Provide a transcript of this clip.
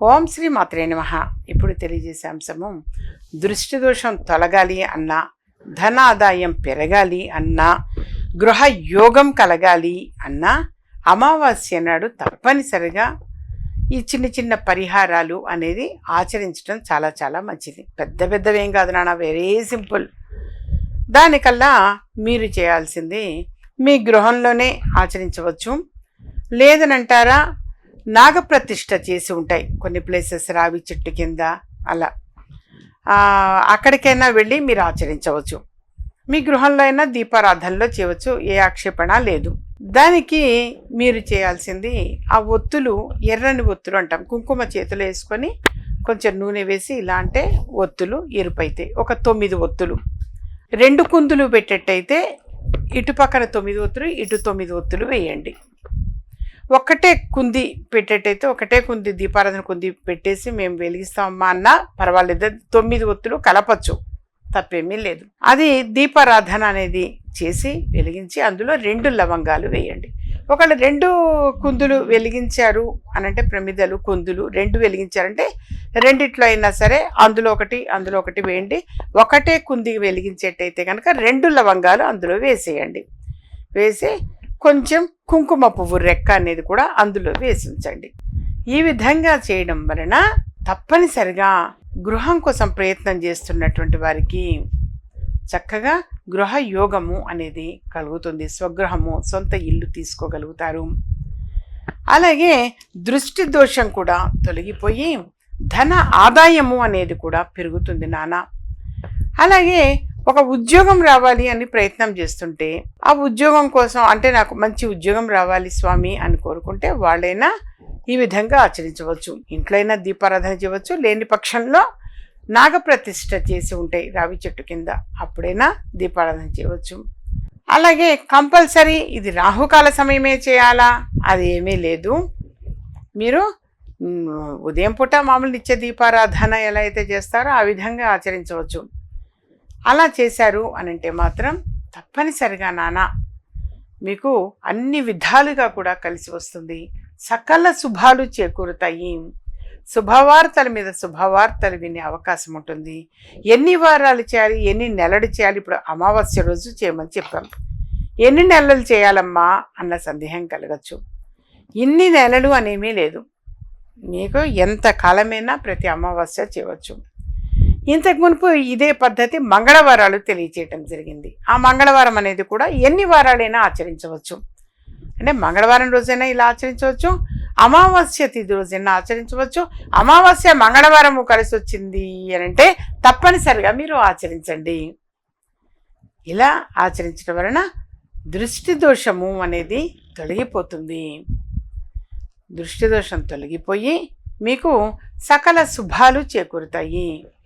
ఓం శ్రీ మాత్రే నమః. ఇప్పుడు తెలియజేసే అంశము, దృష్టి దోషం తొలగాలి అన్నా, ధనాదాయం పెరగాలి అన్నా, గృహ యోగం కలగాలి అన్నా అమావాస్య నాడు తప్పనిసరిగా ఈ చిన్న చిన్న పరిహారాలు అనేది ఆచరించడం చాలా చాలా మంచిది. పెద్ద పెద్దవేం కాదు నాన్న, వెరీ సింపుల్. దానికల్లా మీరు చేయాల్సింది మీ గృహంలోనే ఆచరించవచ్చు. లేదనంటారా, నాగప్రతిష్ఠ చేసి ఉంటాయి కొన్ని ప్లేసెస్, రావి చెట్టు కింద అలా, అక్కడికైనా వెళ్ళి మీరు ఆచరించవచ్చు. మీ గృహంలో అయినా దీపారాధనలో చేయవచ్చు, ఏ ఆక్షేపణ లేదు. దానికి మీరు చేయాల్సింది, ఆ ఒత్తులు, ఎర్రని ఒత్తులు అంటాం, కుంకుమ చేతిలో వేసుకొని కొంచెం నూనె వేసి ఇలా అంటే ఒత్తులు ఎరుపైతాయి. ఒక 9 ఒత్తులు, 2 కుందులు పెట్టేట్టయితే ఇటు పక్కన 9 ఒత్తులు, ఇటు 9 ఒత్తులు వేయండి. ఒక్కటే కుంది పెట్టేటైతే ఒకటే కుంది, దీపారాధన కుంది పెట్టేసి మేము వెలిగిస్తామమ్మా అన్నా పర్వాలేదు, 9 ఒత్తులు కలపచ్చు, తప్పేమీ లేదు. అది దీపారాధన అనేది చేసి వెలిగించి అందులో 2 లవంగాలు వేయండి. ఒకళ్ళు 2 కుందులు వెలిగించారు అనంటే, ప్రమిదలు కుందులు 2 వెలిగించారంటే రెండిట్లో అయినా సరే అందులో ఒకటి వేయండి. ఒకటే కుంది వెలిగించేటైతే కనుక 2 లవంగాలు అందులో వేసేయండి. వేసి కొంచెం కుంకుమ పువ్వు రెక్క అనేది కూడా అందులో వేసి ఉంచండి. ఈ విధంగా చేయడం వలన తప్పనిసరిగా గృహం కోసం ప్రయత్నం చేస్తున్నటువంటి వారికి చక్కగా గృహ యోగము అనేది కలుగుతుంది. స్వగృహము, సొంత ఇల్లు తీసుకోగలుగుతారు. అలాగే దృష్టి దోషం కూడా తొలగిపోయి ధన ఆదాయము అనేది కూడా పెరుగుతుంది నాన్న. అలాగే ఒక ఉద్యోగం రావాలి అని ప్రయత్నం చేస్తుంటే, ఆ ఉద్యోగం కోసం అంటే నాకు మంచి ఉద్యోగం రావాలి స్వామి అని కోరుకుంటే వాళ్ళైనా ఈ విధంగా ఆచరించవచ్చు. ఇంట్లో అయినా దీపారాధన చేయవచ్చు, లేని పక్షంలో నాగప్రతిష్ఠ చేసి ఉంటాయి రావి చెట్టు కింద, అప్పుడైనా దీపారాధన చేయవచ్చు. అలాగే కంపల్సరీ ఇది రాహుకాల సమయమే చేయాలా అది ఏమీ లేదు. మీరు ఉదయం పూట మామూలు నిత్య దీపారాధన ఎలా అయితే చేస్తారో ఆ విధంగా ఆచరించవచ్చు. అలా చేశారు అనంటే మాత్రం తప్పనిసరిగా నాన్న మీకు అన్ని విధాలుగా కూడా కలిసి వస్తుంది. సకల శుభాలు చేకూరుతాయి. శుభవార్తల మీద శుభవార్తలు వినే అవకాశం ఉంటుంది. ఎన్ని వారాలు చేయాలి, ఎన్ని నెలలు చేయాలి, ఇప్పుడు అమావాస్య రోజు చేయమని చెప్పాం. ఎన్ని నెలలు చేయాలమ్మా అన్న సందేహం కలగచ్చు. ఇన్ని నెలలు అనేమీ లేదు, మీకు ఎంత కాలమైనా ప్రతి అమావాస్య చేయవచ్చు. ఇంతకు మునుపు ఇదే పద్ధతి మంగళవారాలు తెలియచేయటం జరిగింది. ఆ మంగళవారం అనేది కూడా ఎన్ని వారాలైనా ఆచరించవచ్చు. అంటే మంగళవారం రోజైనా ఇలా ఆచరించవచ్చు, అమావాస్య తిథి రోజైనా ఆచరించవచ్చు. అమావాస్య మంగళవారము కలిసి వచ్చింది అని అంటే తప్పనిసరిగా మీరు ఆచరించండి. ఇలా ఆచరించడం వలన దృష్టి దోషము అనేది తొలగిపోతుంది. దృష్టి దోషం తొలగిపోయి మీకు సకల శుభాలు చేకూరుతాయి.